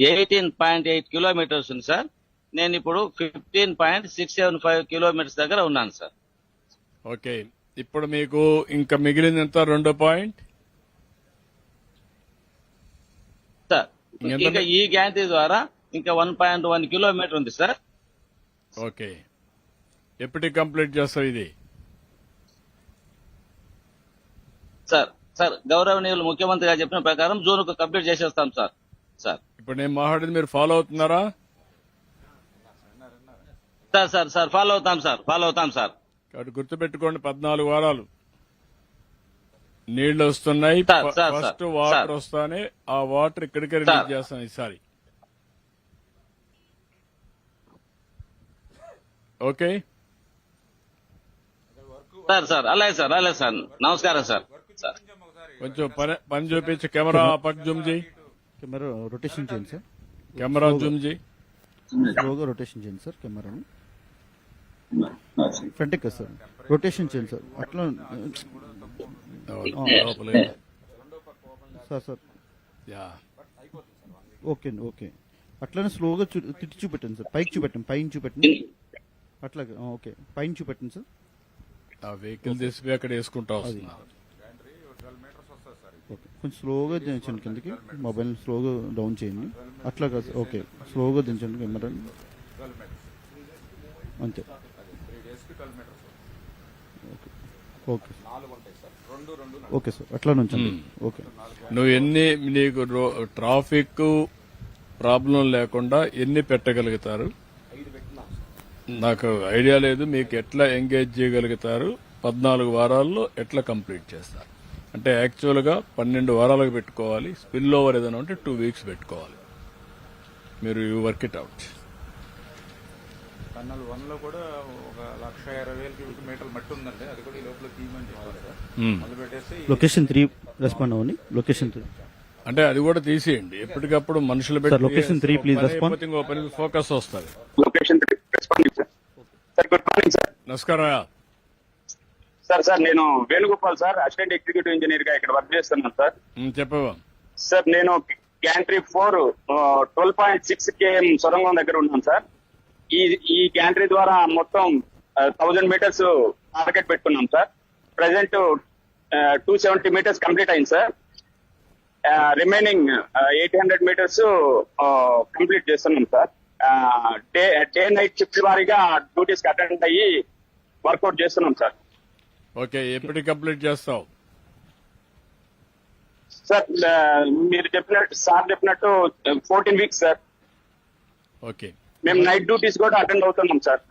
Speaker 9: 18.8 కిలోమీటర్స్ ఉంది సార్. నేను ఇప్పుడు 15.675 కిలోమీటర్స్ దగ్గర ఉన్నాను సార్.
Speaker 1: ఓకే. ఇప్పుడు మీకు ఇంకా మిగిలింది ఎంత? 2 పాయింట్
Speaker 9: సార్. ఇంకా ఈ గ్యాంటీ ద్వారా ఇంకా 1.1 కిలోమీటర్ ఉంది సార్.
Speaker 1: ఓకే. ఎప్పటికి కంప్లీట్ చేస్తావు ఇది?
Speaker 9: సార్ సార్ గౌరవనీయులు ముఖ్యమంత్రి గారు చెప్పిన ప్రకారం జూన్ కు కంప్లీట్ చేసేస్తాం సార్. సార్
Speaker 1: ఇప్పుడు నేను మాట్లాడింది మీరు ఫాలో అవుతున్నారా?
Speaker 9: సార్ సార్ సార్ ఫాలో అవుతాం సార్. ఫాలో అవుతాం సార్.
Speaker 1: కాబట్టి గుర్తుపెట్టుకోండి, 14 వారాలు నీళ్లు వస్తున్నాయి.
Speaker 9: Sir, sir,
Speaker 1: first
Speaker 9: sir,
Speaker 1: water
Speaker 9: sir.
Speaker 1: వస్తానే ఆ వాటర్ ఇక్కడికే రిలీజ్
Speaker 9: సార్.
Speaker 1: చేస్తాం ఈసారి. ఓకే
Speaker 9: సార్ సార్ అలాగే సార్. అలాగే సార్. నమస్కారం సార్. సార్
Speaker 1: కొంచెం పని చూపించి కెమెరా పక్క జూమ్ చేయి.
Speaker 6: కెమెరా రొటేషన్ చేయండి సార్.
Speaker 1: కెమెరా జూమ్ చేయి.
Speaker 6: స్లోగా రొటేషన్ చేయండి సార్. కెమెరాను ఫ్రంట్ కదా సార్. రొటేషన్ చేయండి సార్. అట్లా
Speaker 1: లోపలే.
Speaker 6: Sir sir
Speaker 1: yeah.
Speaker 6: ఓకే అండి. ఓకే. అట్లానే స్లోగా తిట్టి చూపెట్టండి సార్. పైకి చూపెట్టండి, పైన చూపెట్టండి. అట్లాగే ఓకే. పైన చూపెట్టండి సార్.
Speaker 1: ఆ వెహికల్ తీసిపోయి అక్కడ వేసుకుంటా వస్తున్నారు.
Speaker 6: ఓకే. కొంచెం స్లోగా దించండి కిందకి. మొబైల్ స్లోగా డౌన్ చేయండి. అట్లా కాదు. ఓకే. స్లోగా దించండి కెమెరా. అంతే. ఓకే. Okay sir. అట్లా నుంచండి. ఓకే.
Speaker 1: నువ్వు నీకు ట్రాఫిక్ ప్రాబ్లం లేకుండా ఎన్ని పెట్టగలుగుతారు? నాకు ఐడియా లేదు. మీకు ఎట్లా ఎంగేజ్ చేయగలుగుతారు? 14 వారాల్లో ఎట్లా కంప్లీట్ చేస్తారు? అంటే యాక్చువల్ గా 12 వారాలకు పెట్టుకోవాలి. స్పిల్ ఓవర్ ఏదైనా ఉంటే 2 వీక్స్ పెట్టుకోవాలి. మీరు you work it out.
Speaker 8: Tunnel 1లో కూడా 1,20,000 మీటర్ల మట్టి ఉందండి. అది కూడా ఈ లోపల తీయమని చెప్పారు సార్. మొదలు పెట్టేసి
Speaker 6: లొకేషన్ 3 రెస్పాండ్ అవ్వండి. లొకేషన్ 3
Speaker 1: అంటే అది కూడా తీసేయండి. ఎప్పటికప్పుడు మనుషులు
Speaker 6: sir, location 3 please respond.
Speaker 1: Focus వస్తుంది.
Speaker 5: Location 3 responding sir. Sir good morning sir.
Speaker 1: నమస్కారం.
Speaker 5: సార్ నేను Venugopal sir, assistant executive engineer గా ఇక్కడ వర్క్ చేస్తున్నాను సార్.
Speaker 1: చెప్పవా
Speaker 5: సార్ నేను గ్యాంట్రీ 4 12.6 km సొరంగం దగ్గర ఉన్నాను సార్. ఈ గ్యాంట్రీ ద్వారా మొత్తం 1000 మీటర్స్ టార్గెట్ పెట్టుకున్నాం సార్. ప్రెసెంట్ 270 మీటర్స్ కంప్లీట్ అయింది సార్. రిమైనింగ్ 800 మీటర్స్ కంప్లీట్ చేస్తున్నాం సార్. డే నైట్ షిఫ్ట్ వారీగా డ్యూటీస్ అటెండ్ అయ్యి వర్కౌట్ చేస్తున్నాం సార్.
Speaker 1: ఓకే, ఎప్పుడు కంప్లీట్ చేస్తావు?
Speaker 5: సార్ మీరు చెప్పినట్టు 14 వీక్స్ సార్.
Speaker 1: ఓకే
Speaker 5: మేము నైట్ డ్యూటీస్ కూడా అటెండ్ అవుతున్నాం సార్.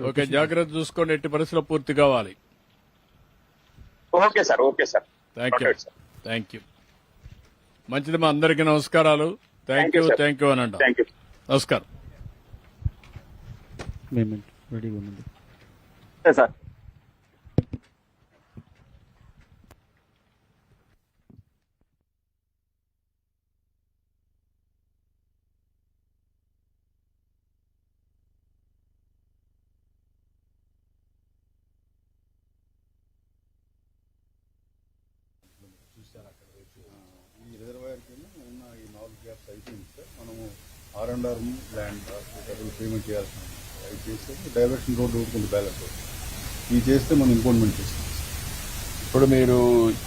Speaker 1: ఓకే, జాగ్రత్త చూసుకోండి, ఎట్టి పరిస్థితుల్లో పూర్తి కావాలి.
Speaker 5: Okay sir.
Speaker 1: Thank you, thank you. మంచిది, మా అందరికీ నమస్కారాలు. థ్యాంక్ యూ, థ్యాంక్ యూ అనండి.
Speaker 5: Thank you.
Speaker 1: నమస్కారం.
Speaker 6: పేమెంట్ రెడీగా ఉంది
Speaker 5: సార్.
Speaker 10: ఈ రిజర్వాయర్ కింద ఉన్న ఈ 4 గ్యాప్స్ అయిపోయింది సార్. మనము R&R ల్యాండ్ పేమెంట్ చేయాల్సిన అవి చేస్తే డైవర్షన్ రోడ్డు కొంచెం బ్యాలెన్స్ అవుతుంది. ఇవి చేస్తే మనం ఇంపోర్ట్మెంట్ చేస్తాం.
Speaker 1: ఇప్పుడు మీరు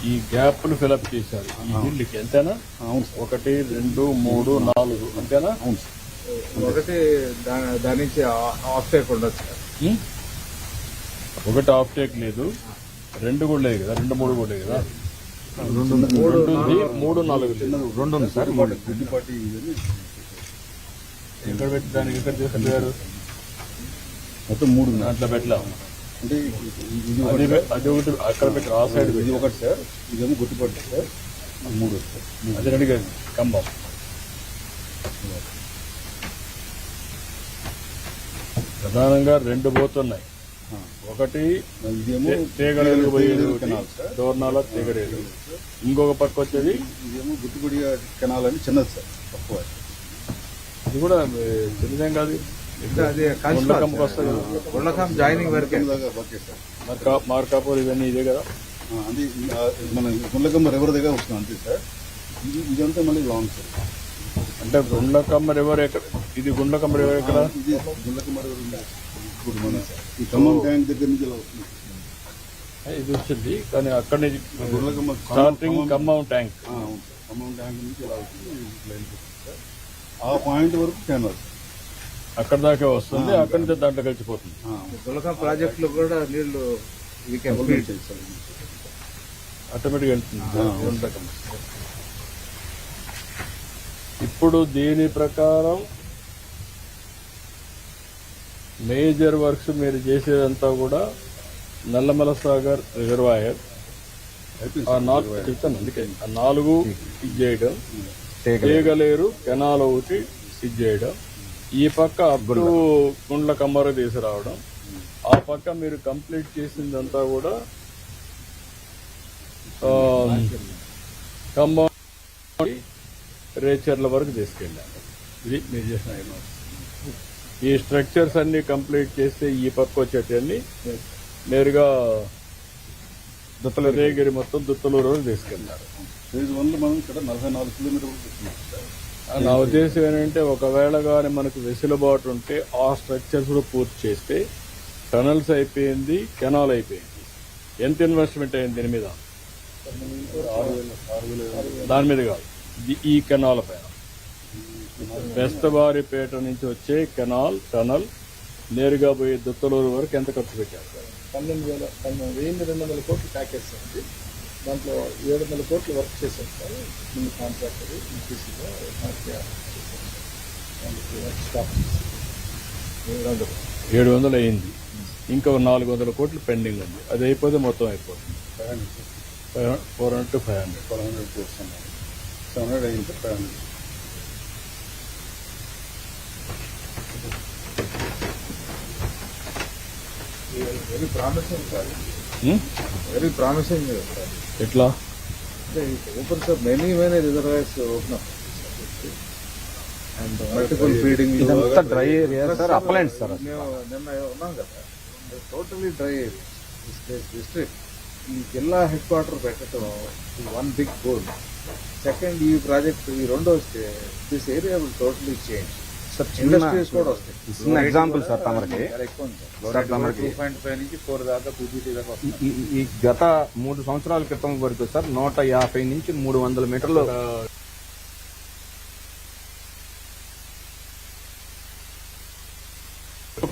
Speaker 1: ఈ గ్యాప్లు ఫిలప్ చేశారు ఈ బిల్లుకి, అంతేనా?
Speaker 10: అవును సార్.
Speaker 1: 1, 2, 3, 4 అంతేనా?
Speaker 10: అవును సార్.
Speaker 8: ఒకటి దాని నుంచి ఆఫ్ టేక్ ఉండొచ్చు సార్.
Speaker 1: 1 ఆఫ్ టేక్ లేదు, 2 కూడా లేదు కదా, 2, 3 కూడా లేదు కదా. 2 ఉంది, 3, 4 లేదు.
Speaker 10: 2 ఉంది సార్. గుడ్డిపాటి
Speaker 1: ఎక్కడ పెట్టి దానికి ఎక్కడ చేస్తున్నారు?
Speaker 10: మొత్తం 3
Speaker 1: అట్లా పెట్టలా
Speaker 10: అంటే ఇది
Speaker 1: అది ఒకటి అక్కడ పెట్టి ఆ సైడ్
Speaker 10: ఇది ఒకటి సార్. ఇదేమో గుర్తుపట్టి సార్. 3 సార్.
Speaker 1: అది రెడీగా కంబం. ప్రధానంగా 2 పోతున్నాయి. ఒకటి
Speaker 10: ఇదేమో
Speaker 1: తీగడేరు పోయేది,
Speaker 10: కెనాల్ సార్.
Speaker 1: దోర్నాల తీగడేరు. ఇంకొక పక్క వచ్చేది
Speaker 10: ఇదేమో గుర్తుపడి కెనాల్ అని చిన్నది సార్, తక్కువ.
Speaker 1: ఇది కూడా చిన్నదేం కాదు,
Speaker 8: అది
Speaker 1: గుండ్లకంపకు వస్తుంది కదా.
Speaker 8: గుండ్లకం జాయినింగ్ వరకే
Speaker 10: ఓకే సార్.
Speaker 1: మార్కాపూర్ ఇవన్నీ ఇదే కదా.
Speaker 10: అది మన గుండ్లకమ్మ రివర్ దగ్గర వస్తుంది అంతే సార్. ఇదంతా మళ్ళీ లాంగ్ సార్.
Speaker 1: అంటే గుండ్లకమ్మ రివర్ ఎక్కడ? ఇది గుండ్లకమ్మ రివర్ ఎక్కడ?
Speaker 10: ఇది గుండ్లకమ్మ రివర్ ఉంది. ఇప్పుడు మన ఈ ఖమ్మం ట్యాంక్ దగ్గర నుంచి ఇలా వస్తుంది.
Speaker 1: ఇది వచ్చింది కానీ అక్కడి నుంచి
Speaker 10: గుండ్లకమ్మ
Speaker 1: స్టార్టింగ్ ఖమ్మం ట్యాంక్.
Speaker 10: అవును సార్. ఖమ్మం ట్యాంక్ నుంచి ఇలా వస్తుంది, లైన్ సార్. ఆ పాయింట్ వరకు కెనాల్ సార్.
Speaker 1: అక్కడ దాకా వస్తుంది, అక్కడి నుంచి దాంట్లో కలిసిపోతుంది.
Speaker 8: గుండ్లకం ప్రాజెక్టులు కూడా నీళ్లు
Speaker 1: ఆటోమేటిక్గా వెళ్తుంది గుండ్లకమ్మ. ఇప్పుడు దీని ప్రకారం మేజర్ వర్క్స్ మీరు చేసేదంతా కూడా నల్లమల సాగర్ రిజర్వాయర్, చెప్తాను అందుకే ఆ 4 ఇది చేయడం, తీగలేరు కెనాల్ ఒకటి ఇది చేయడం, ఈ పక్క అప్ టు గుండ్లకమ్మర తీసుకురావడం, ఆ పక్క మీరు కంప్లీట్ చేసిందంతా కూడా ఖమ్మం రేచర్ల వరకు తీసుకెళ్ళాను. ఇది మీరు చేసిన ఐడియా. ఈ స్ట్రక్చర్స్ అన్ని కంప్లీట్ చేస్తే ఈ పక్క వచ్చేటన్ని నేరుగా రేగిరి మొత్తం దుత్తలూరు వరకు తీసుకెళ్లారు.
Speaker 10: ఫేజ్ 1 లో మనం ఇక్కడ 44 కిలోమీటర్లు తీసుకున్నాం సార్.
Speaker 1: నా ఉద్దేశం ఏంటంటే ఒకవేళ కానీ మనకు వెసులుబాటు ఉంటే ఆ స్ట్రక్చర్స్ కూడా పూర్తి చేస్తే టనల్స్ అయిపోయింది, కెనాల్ అయిపోయింది. ఎంత ఇన్వెస్ట్మెంట్ అయింది దీని మీద?
Speaker 10: 6,000
Speaker 1: దాని మీద కాదు, ఈ కెనాల్ పైన బెస్తవారిపేట నుంచి వచ్చే కెనాల్ టనల్ నేరుగా పోయి దుత్తలూరు వరకు ఎంత ఖర్చు పెట్టారు?
Speaker 4: 12,200 కోట్లు ప్యాకేజ్ ఉంది. దాంట్లో 700 కోట్లు వర్క్ చేశాం సార్. ముందు కాంట్రాక్టర్ ఈపీసీలో స్టాప్
Speaker 1: 700 అయింది, ఇంకా 400 కోట్లు పెండింగ్ ఉంది. అది అయిపోతే మొత్తం అయిపోతుంది. 400 to 500
Speaker 10: 700 అయింది sir. 500
Speaker 8: very promising sir. Very promising sir.
Speaker 1: ఎట్లా?
Speaker 8: Open sir many reservoirs open up and multiple feeding.
Speaker 3: ఇదంతా డ్రై ఏరియా సార్, అప్లైంట్ సార్.
Speaker 8: మేము నిన్న ఉన్నాం కదా, టోటలీ డ్రై డిస్ట్రిక్ట్. ఈ జిల్లా హెడ్ క్వార్టర్ పెట్టడం 1 బిగ్ గోల్. సెకండ్, ఈ ప్రాజెక్ట్ ఈ 2 వస్తే this area will totally change.
Speaker 3: Sir
Speaker 8: industries కూడా వస్తాయి.
Speaker 3: చిన్న ఎగ్జాంపుల్ సార్ తమరికి
Speaker 8: ఎక్కువ ఉంది
Speaker 3: సార్ తమరికి
Speaker 8: 2.5 నుంచి 4 దాకా పీపీటీ దాకా వస్తుంది.
Speaker 3: ఈ గత 3 సంవత్సరాల క్రితం వరకు సార్ 150 నుంచి 300 మీటర్లు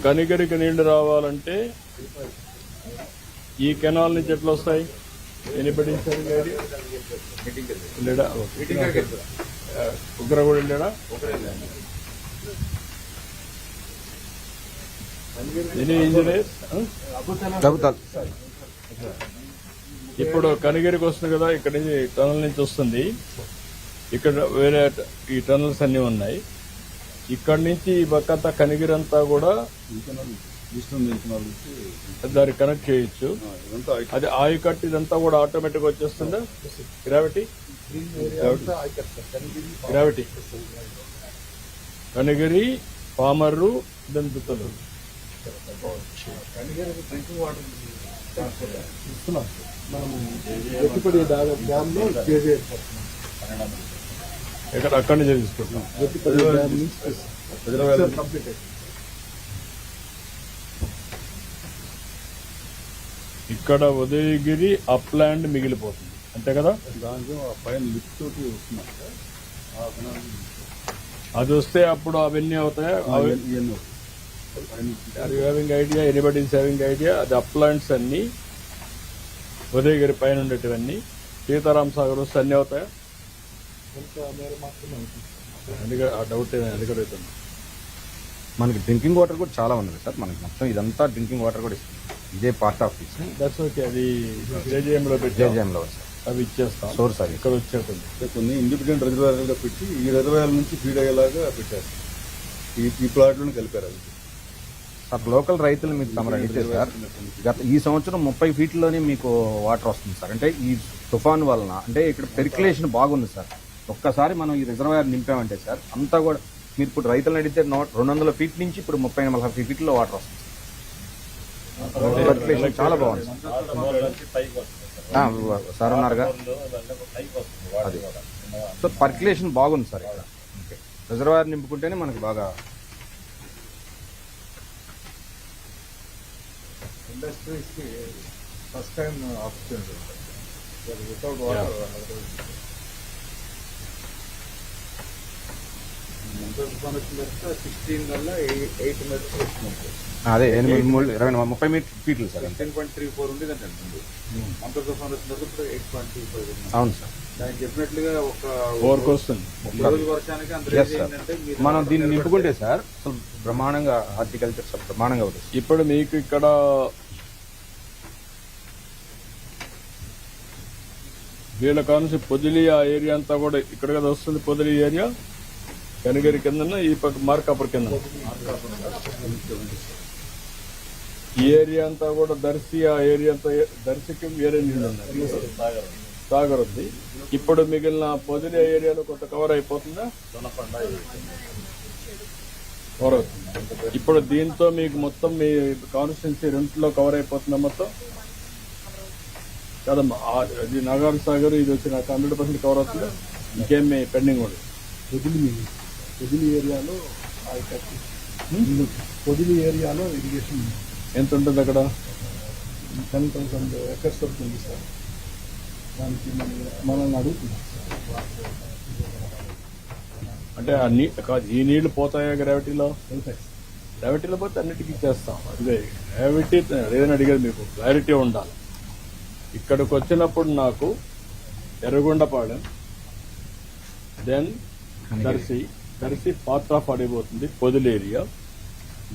Speaker 1: కనిగిరికి నీళ్లు రావాలంటే ఈ కెనాల్ నుంచి ఎట్లా వస్తాయి? ఎనిపడి వెళ్ళాడా? ఉగ్ర కూడా వెళ్ళాడా? ఎనీ ఇంజనీర్స్ ఇప్పుడు కనిగిరికి వస్తుంది కదా, ఇక్కడ నుంచి టనల్ నుంచి వస్తుంది. ఇక్కడ వేరే ఈ టనల్స్ అన్ని ఉన్నాయి. ఇక్కడ నుంచి ఈ పక్కంతా కనిగిరి అంతా కూడా దాన్ని కనెక్ట్ చేయొచ్చు. అది ఆయకట్టు ఇదంతా కూడా ఆటోమేటిక్ వచ్చేస్తుందా? గ్రావిటీ కనిగిరి, పామర్రు, దంతుతలు
Speaker 4: గట్టిపడి డ్యామ్ లో కేజీ
Speaker 1: ఇక్కడ అక్కడి నుంచి తీసుకుంటున్నాం.
Speaker 4: గట్టిపడి డ్యామ్ నుంచి కంప్లీట్.
Speaker 1: ఇక్కడ ఉదయగిరి అప్లాండ్ మిగిలిపోతుంది అంతే కదా?
Speaker 10: దాంట్లో ఆ పైన లిఫ్ట్ తోటి వస్తున్నాం సార్.
Speaker 1: అది వస్తే అప్పుడు అవన్నీ అవుతాయి.
Speaker 10: ఇవన్నీ
Speaker 1: having idea, anybody is having idea. అది అప్లాంట్స్ అన్ని ఉదయగిరి పైన ఉండేటివన్నీ సీతారాం సాగర్ వస్తే అన్ని అవుతాయా? అందుకే ఆ డౌట్ అడుగుతుంది.
Speaker 3: మనకి డ్రింకింగ్ వాటర్ కూడా చాలా ఉన్నది సార్. మనకి మొత్తం ఇదంతా డ్రింకింగ్ వాటర్ కూడా ఇస్తుంది. ఇదే part of this.
Speaker 1: That's okay. అది జేజేఎంలో పెట్టి
Speaker 3: జేజేఎంలో సార్
Speaker 1: అవి ఇచ్చేస్తాం.
Speaker 3: సోర్స్ అది
Speaker 1: ఇక్కడ వచ్చేటుంది.
Speaker 10: కొన్ని ఇండిపెండెంట్ రిజర్వాయర్లుగా పెట్టి ఈ రిజర్వాయర్ నుంచి ఫీడ్ అయ్యేలాగా పెట్టారు. ఈ ప్లాట్లను కలిపారు. అది
Speaker 3: సార్ లోకల్ రైతులు మీకు తమరు అడిగితే సార్ ఈ సంవత్సరం 30 ఫీట్లోనే మీకు వాటర్ వస్తుంది సార్. అంటే ఈ తుఫాన్ వలన అంటే ఇక్కడ పెర్క్యులేషన్ బాగుంది సార్. ఒక్కసారి మనం ఈ రిజర్వాయర్ నింపామంటే సార్ అంతా కూడా మీరు ఇప్పుడు రైతులను అడిగితే 200 ఫీట్ నుంచి ఇప్పుడు 30-40 ఫీట్లో వాటర్ వస్తుంది. పెర్క్యులేషన్ చాలా బాగుంది సార్ ఉన్నారుగా. అది సో పర్క్యులేషన్ బాగుంది సార్ ఇక్కడ. రిజర్వాయర్ నింపుకుంటేనే మనకి బాగా
Speaker 8: ఇండస్ట్రీస్ కి first time opportunity without water. తుఫాన్ వచ్చిన తర్వాత 16 వల్ల 8 మీటర్స్ వచ్చింది.
Speaker 3: అదే 30 ఫీట్లు సార్.
Speaker 8: 10.34 ఉండేదంటే అంత తుఫాన్ వచ్చిన తర్వాత 8.25.
Speaker 3: అవును సార్.
Speaker 8: దానికి చెప్పినట్లుగా ఒక
Speaker 1: 4 వస్తుంది.
Speaker 8: రోజు వర్షానికి అంత
Speaker 3: Yes, sir. మనం దీన్ని నింపుకుంటే సార్ అసలు బ్రహ్మాండంగా హార్టికల్చర్ సార్ బ్రహ్మాండంగా అవుతుంది.
Speaker 1: ఇప్పుడు మీకు ఇక్కడ వీళ్ళ కానుంచి పొదిలి ఆ ఏరియా అంతా కూడా ఇక్కడ కదా వస్తుంది. పొదిలి ఏరియా కనిగిరి కింద ఈ పక్క మార్కాపూర్ కింద ఈ ఏరియా అంతా కూడా దర్శి ఆ ఏరియా అంతా దర్శికి వేరే నీళ్ళు ఉన్నాయి. సాగర్ ఉంది. ఇప్పుడు మిగిలిన పొదిలి ఏరియాలో కొంత కవర్ అయిపోతుందా? కవర్ అవుతుంది. ఇప్పుడు దీంతో మీకు మొత్తం మీ కాన్స్టిట్యున్సీ రెంట్లో కవర్ అయిపోతుందా మొత్తం? కదమ్మా అది నాగార్ సాగర్ ఇది వచ్చి నాకు 100% కవర్ అవుతుందా? ఇంకేమి పెండింగ్ ఉండదు.
Speaker 4: పొదిలి ఏరియాలో పొదిలి ఏరియాలో ఇరిగేషన్
Speaker 1: ఎంత ఉంటుంది అక్కడ?
Speaker 4: 10,000 ఎకర్స్ వరకు ఉంది సార్. దానికి మనల్ని అడుగుతున్నాం.
Speaker 1: అంటే ఈ నీళ్లు పోతాయా గ్రావిటీలో? గ్రావిటీలో పోతే అన్నిటికీ ఇచ్చేస్తాం. అదే గ్రావిటీ ఏదైనా అడిగేది మీకు క్లారిటీ ఉండాలి. ఇక్కడికి వచ్చినప్పుడు నాకు ఎర్రగొండపాలెం, దెన్ దర్శి పాత్ర పడిపోతుంది పొదిలి ఏరియా,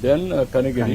Speaker 1: దెన్ కనిగిరి.